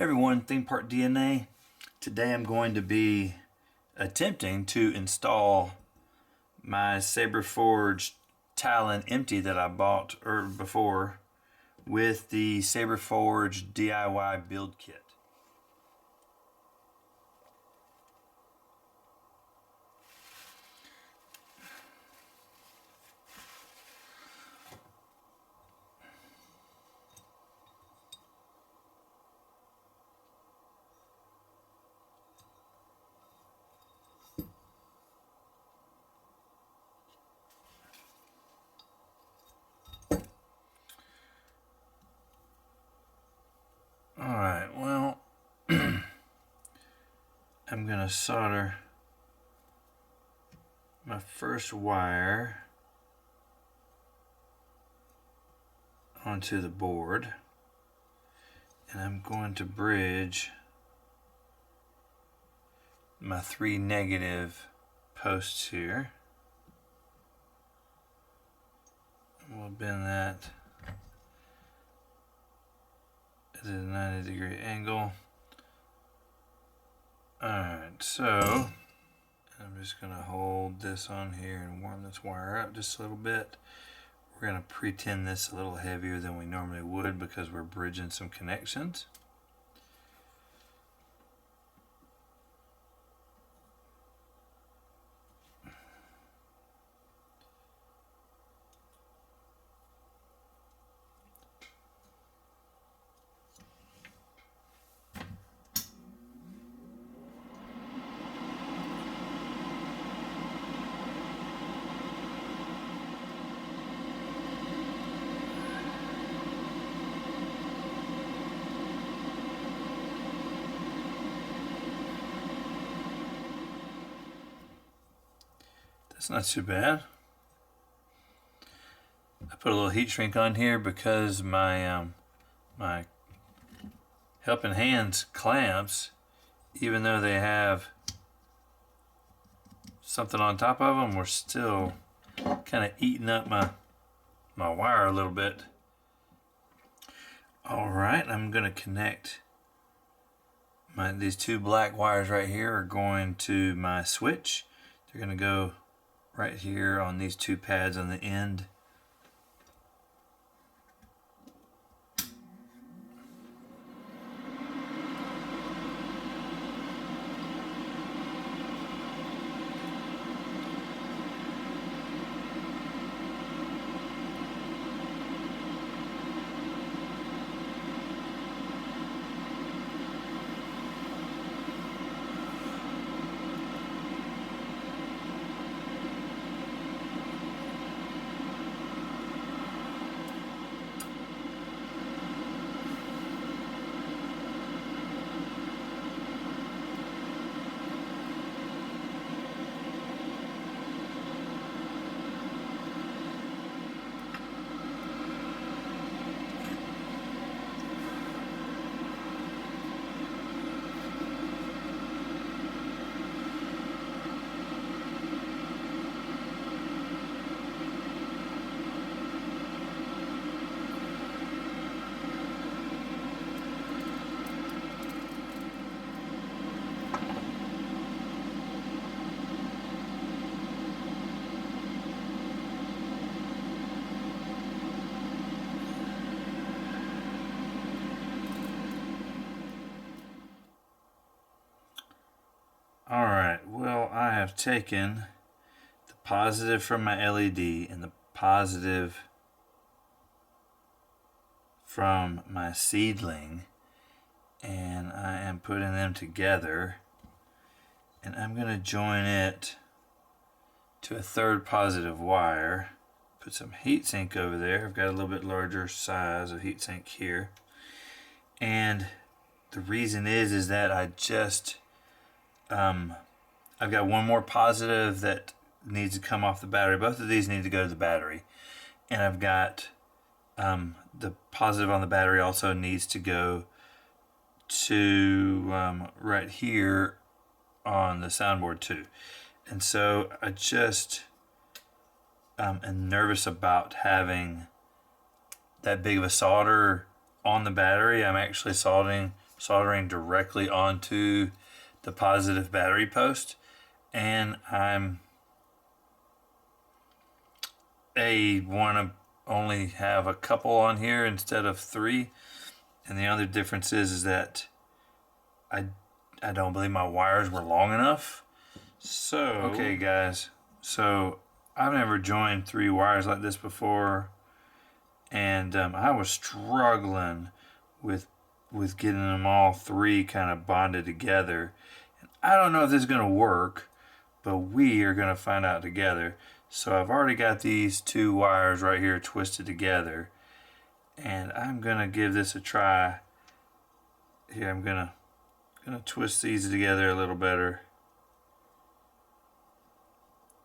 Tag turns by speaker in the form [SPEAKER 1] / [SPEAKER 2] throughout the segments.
[SPEAKER 1] Hey everyone, Theme Park DNA. Today I'm going to be attempting to install my Saberforge Talon empty that I bought before with the Saberforge DIY Build Kit. Alright, well, I'm going to solder my first wire onto the board, and I'm going to bridge my 3 negative posts here. We'll bend that at a 90-degree angle. Alright, so I'm just going to hold this on here and warm this wire up just a little bit. We're going to pretend this a little heavier than we normally would because we're bridging some connections. That's not too bad. I put a little heat shrink on here because my my helping hands clamps, even though they have something on top of them, were still kind of eating up my wire a little bit. Alright, I'm going to connect these 2 black wires right here are going to my switch. They're going to go right here on these 2 pads on the end. Alright, well, I have taken the positive from my LED and the positive from my seedling, and I am putting them together, and I'm going to join it to a 3rd positive wire. Put some heatsink over there. I've got a little bit larger size of heatsink here, and the reason is that I just I've got one more positive that needs to come off the battery. Both of these need to go to the battery. And I've got the positive on the battery also needs to go to right here on the soundboard too. And so I just am nervous about having that big of a solder on the battery. I'm actually soldering soldering directly onto the positive battery post, and I'm want to only have a couple on here instead of 3. And the other difference is that I don't believe my wires were long enough. So okay guys, so I've never joined 3 wires like this before, and I was struggling with getting them all 3 kind of bonded together. And I don't know if this is going to work, but we are going to find out together. So I've already got these 2 wires right here twisted together, and I'm going to give this a try. Here, I'm going to twist these together a little better.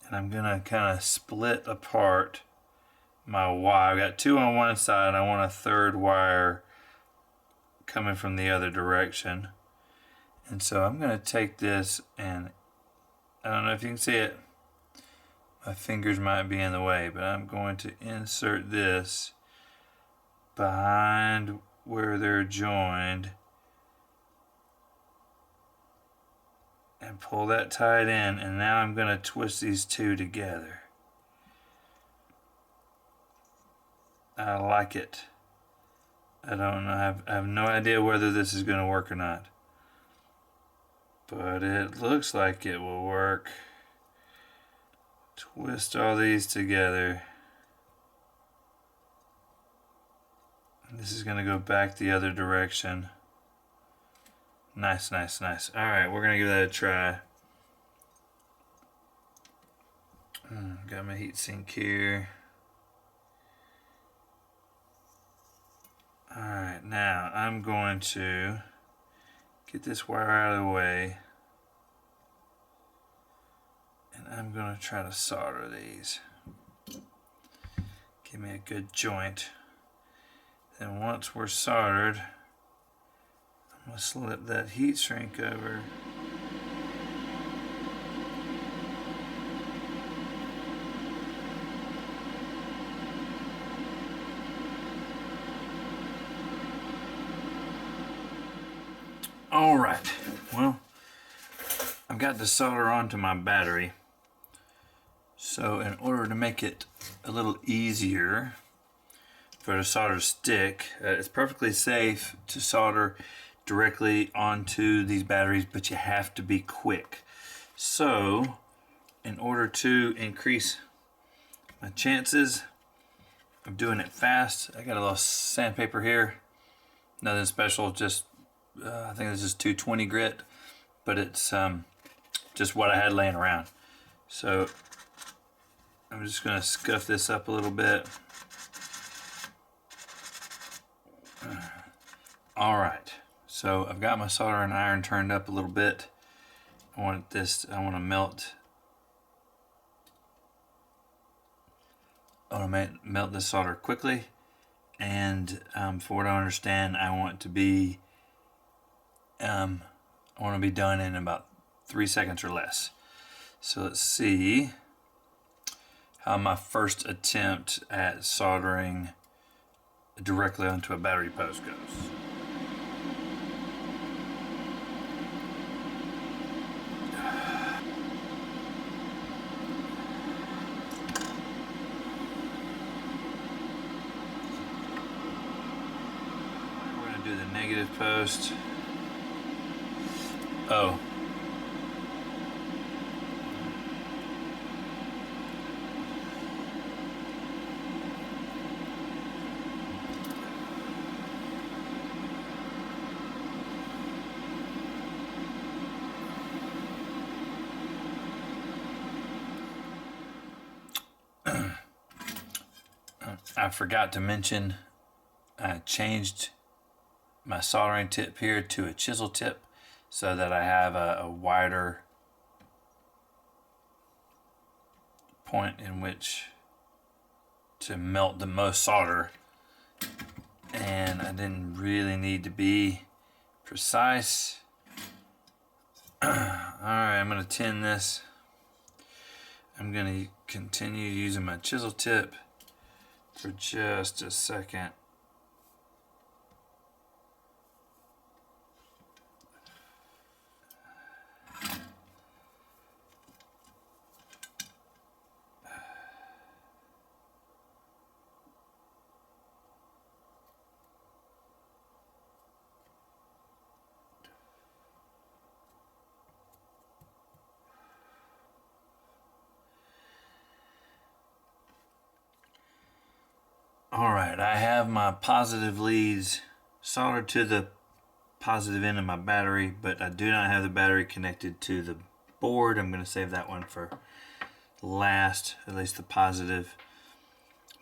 [SPEAKER 1] And I'm going to kind of split apart my wire. I've got 2 on one side. I want a 3rd wire coming from the other direction. And so I'm going to take this, and I don't know if you can see it. My fingers might be in the way, but I'm going to insert this behind where they're joined and pull that tight in, and now I'm going to twist these 2 together. I like it. I don't know, I have no idea whether this is going to work or not, but it looks like it will work. Twist all these together. And this is going to go back the other direction. Nice, nice, nice. Alright, we're going to give that a try. Got my heat sink here. Alright, now I'm going to get this wire out of the way. And I'm going to try to solder these. Give me a good joint. Then once we're soldered, I'm going to slip that heat shrink over. Alright, well, I've got the solder onto my battery. So in order to make it a little easier for the solder to stick, it's perfectly safe to solder directly onto these batteries, but you have to be quick. So in order to increase my chances of doing it fast, I got a little sandpaper here. Nothing special, just I think this is 220 grit, but it's just what I had laying around. So I'm just going to scuff this up a little bit. Alright, so I've got my soldering iron turned up a little bit. I want to melt. I want to melt this solder quickly, and for what I understand, I want to be done in about 3 seconds or less. So let's see how my first attempt at soldering directly onto a battery post goes. We're going to do the negative post. Oh. I forgot to mention, I changed my soldering tip here to a chisel tip so that I have a wider point in which to melt the most solder, and I didn't really need to be precise. Alright, I'm going to tin this. I'm going to continue using my chisel tip for just a second. Alright, I have my positive leads soldered to the positive end of my battery, but I do not have the battery connected to the board. I'm going to save that one for last, at least the positive.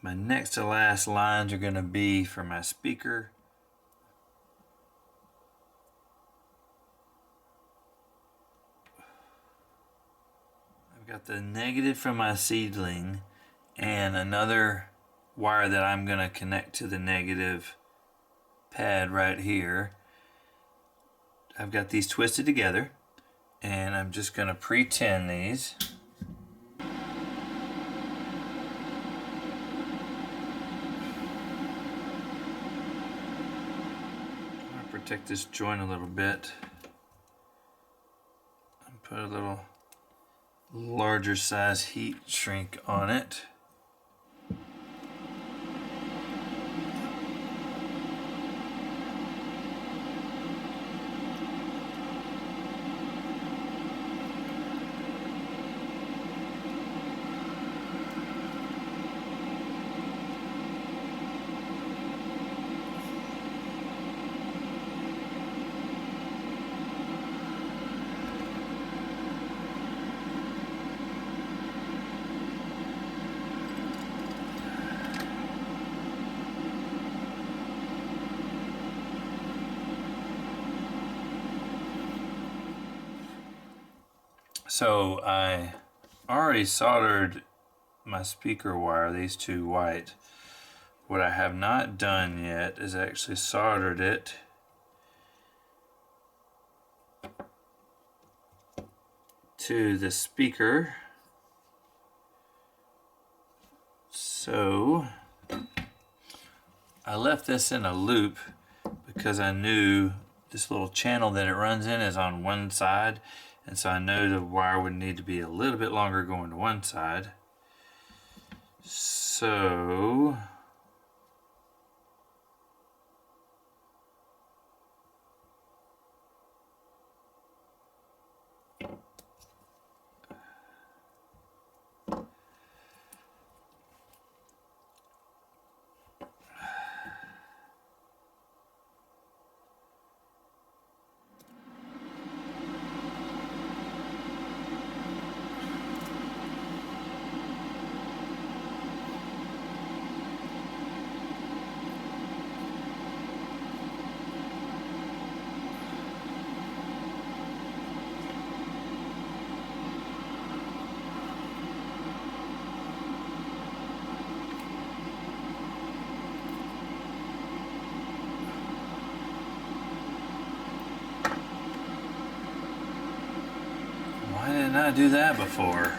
[SPEAKER 1] My next to last lines are going to be for my speaker. I've got the negative from my seedling and another wire that I'm going to connect to the negative pad right here. I've got these twisted together and I'm just going to pre-tin these. I'm going to protect this joint a little bit and put a little larger size heat shrink on it. So I already soldered my speaker wire, these two white. What I have not done yet is actually soldered it to the speaker. So I left this in a loop because I knew this little channel that it runs in is on one side, and so I know the wire would need to be a little bit longer going to one side. So why didn't I do that before?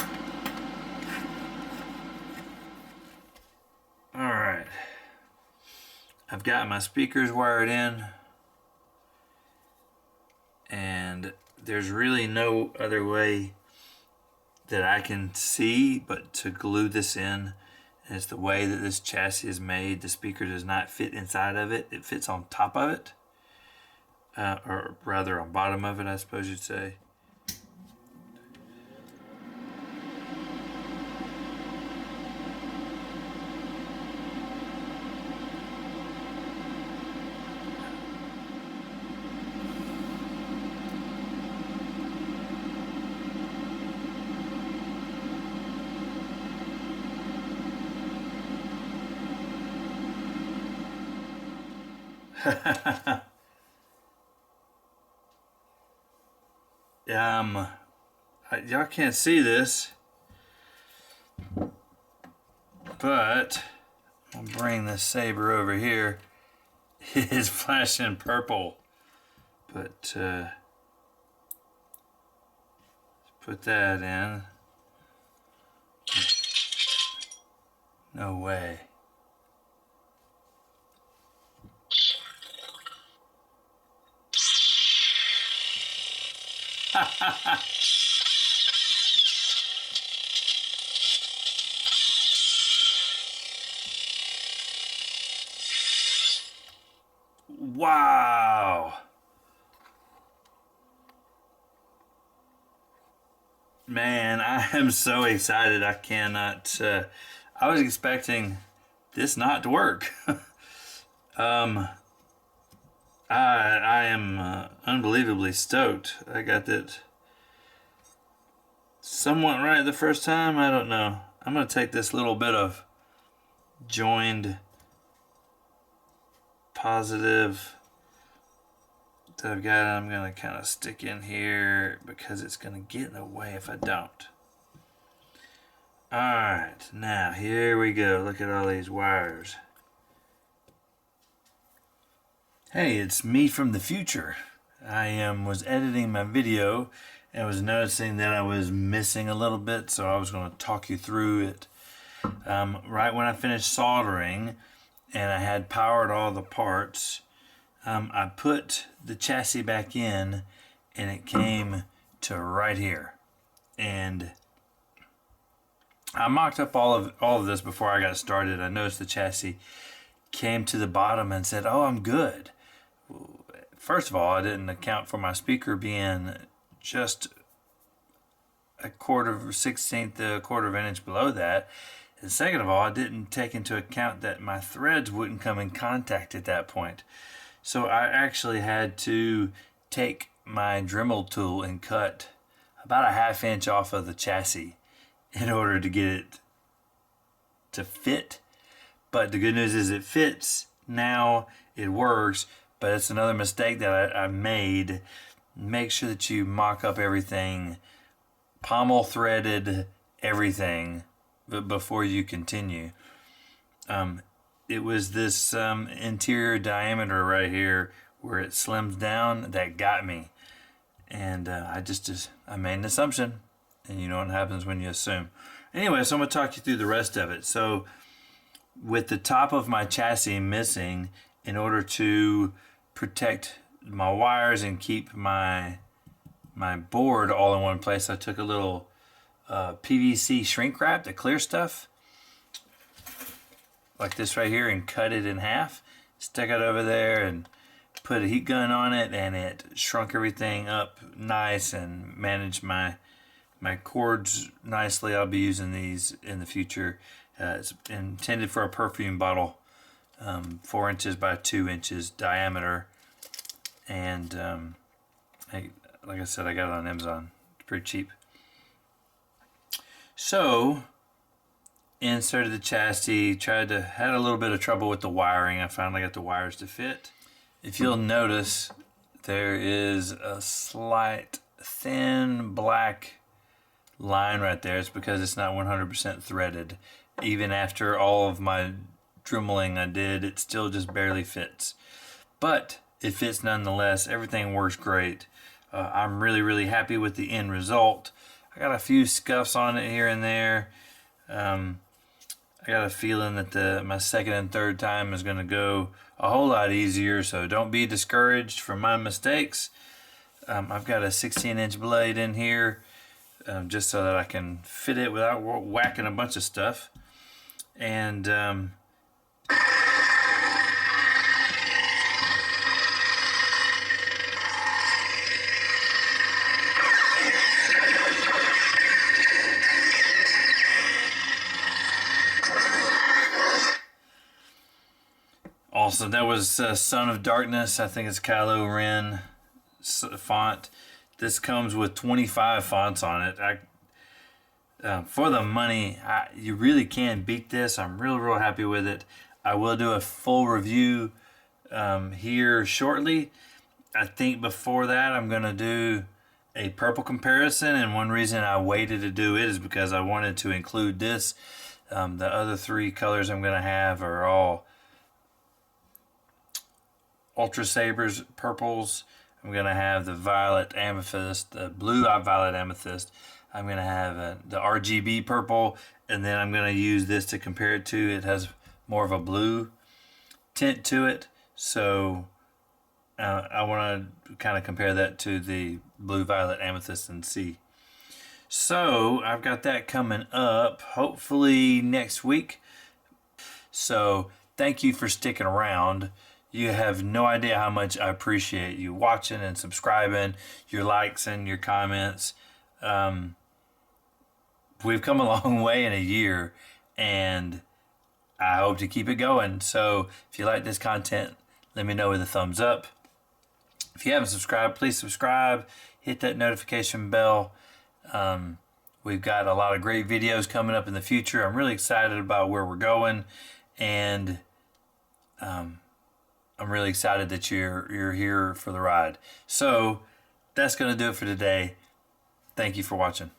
[SPEAKER 1] Alright. I've got my speakers wired in, and there's really no other way that I can see but to glue this in. And it's the way that this chassis is made. The speaker does not fit inside of it. It fits on top of it. Or rather on bottom of it, I suppose you'd say. Y'all can't see this, but I'll bring this Saber over here. It is flashing purple, but let's put that in. No way. Wow. Man, I am so excited. I cannot. I was expecting this not to work. I am unbelievably stoked. I got that somewhat right the first time. I don't know. I'm going to take this little bit of joined positive that I've got. I'm going to kind of stick in here because it's going to get in the way if I don't. Alright, now here we go. Look at all these wires. Hey, it's me from the future. I was editing my video and was noticing that I was missing a little bit, so I was going to talk you through it. Right when I finished soldering and I had powered all the parts, I put the chassis back in and it came to right here. And I mocked up all of this before I got started. I noticed the chassis came to the bottom and said, "Oh, I'm good." First of all, I didn't account for my speaker being just a 1/4 of an inch below that. And second of all, I didn't take into account that my threads wouldn't come in contact at that point. So I actually had to take my Dremel tool and cut about a 1/2 inch off of the chassis in order to get it to fit. But the good news is it fits now, it works. But it's another mistake that I made. Make sure that you mock up everything, pommel threaded everything before you continue. It was this interior diameter right here where it slims down that got me. And I made an assumption. And you know what happens when you assume. Anyway, so I'm going to talk you through the rest of it. So with the top of my chassis missing, in order to protect my wires and keep my board all in one place, I took a little PVC shrink wrap, the clear stuff, like this right here, and cut it in half, stuck it over there and put a heat gun on it, and it shrunk everything up nice and managed my cords nicely. I'll be using these in the future. It's intended for a perfume bottle. 4 inches by 2 inches diameter, and like I said, I got it on Amazon. It's pretty cheap. So inserted the chassis, had a little bit of trouble with the wiring. I finally got the wires to fit. If you'll notice, there is a slight thin black line right there. It's because it's not 100% threaded. Even after all of my dremeling I did, it still just barely fits, but it fits nonetheless. Everything works great. I'm really happy with the end result. I got a few scuffs on it here and there. I got a feeling that my second and third time is going to go a whole lot easier, so don't be discouraged from my mistakes. I've got a 16-inch blade in here just so that I can fit it without whacking a bunch of stuff. And also, that was Son of Darkness. I think it's Kylo Ren font. This comes with 25 fonts on it. For the money, you really can't beat this. I'm real happy with it. I will do a full review here shortly. I think before that I'm going to do a purple comparison, and one reason I waited to do it is because I wanted to include this. The other 3 colors I'm going to have are all Ultra Sabers purples. I'm going to have the violet amethyst, the blue violet amethyst. I'm going to have the RGB purple, and then I'm going to use this to compare it to. It has more of a blue tint to it, so I want to kind of compare that to the blue violet amethyst and see. So I've got that coming up, hopefully next week. So thank you for sticking around. You have no idea how much I appreciate you watching and subscribing, your likes and your comments. We've come a long way in a year, and I hope to keep it going. So if you like this content, let me know with a thumbs up. If you haven't subscribed, please subscribe. Hit that notification bell. We've got a lot of great videos coming up in the future. I'm really excited about where we're going, and I'm really excited that you're here for the ride. So that's going to do it for today. Thank you for watching.